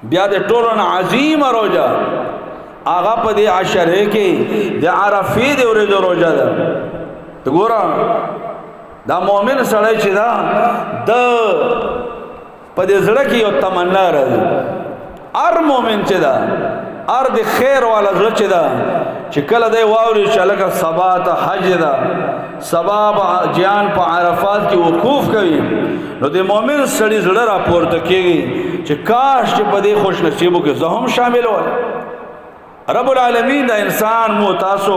بیا د ټولو نه عظیمه روژه هغه په دې عشره کې د عرفې د ورځې روژه ده. ته ګوره دا مؤمن سړی چې دا د په دې زړه کې یو تمنا راځي. هر مؤمن چې دا هر د خیر والا زړه چې دا چې کله دی واوري چې لکه سبا ته حج ده، سبا جان په عرفات کې وقوف کوي، نو د مؤمن سړي زړه راپورته کېږي چې کاش چې په دې خوش نصیبو کې زه هم شامل وای. رب العالمین دا انسان مو تاسو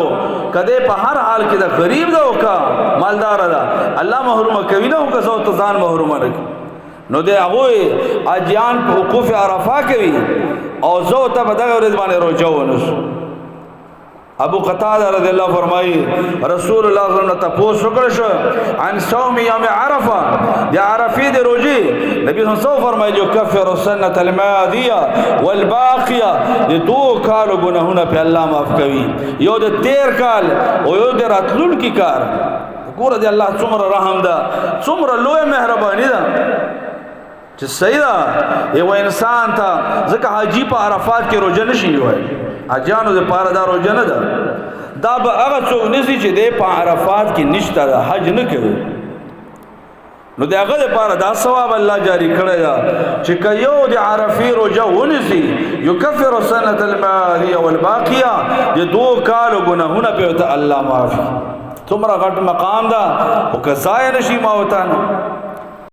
کده په هر حال کې دا غریب دا وکا مالدار دا الله محروم کوي نه وکا زو ته ځان محروم نه نو دی هغه اجیان په وقوف عرفه کوي او زو ته په دغه ورځ باندې روزه ونس. ابو قتاده رضی الله فرمایي رسول الله صلی الله علیه وسلم تاسو وکړ شو عن صوم یوم عرفه یا عرفه د روزي نبی صلی الله فرمایي جو کفر السنه الماضيه والباقيه د تو کالو ګناهونه په الله معاف کوي، یو د 13 کال او یو د راتلون کی کار. ګوره دی الله څومره رحم ده، څومره لوی مهرباني ده چې سیدا یو انسان ته ځکه حاجی په عرفات کې روزه نشي وای، حجانو د پاره دا روزه نه ده. دا به هغه څوک نسی چې د په عرفات کې نشته ده حج نه کوي، نو د هغه لپاره دا ثواب الله جاری کړی دا چې کيو د عرفې روزه ونسی یکفر السنه الماضيه والباقيه د 2 کالو ګناهونه په الله معاف. څومره غټ مقام ده او کزای نشي ماوتان.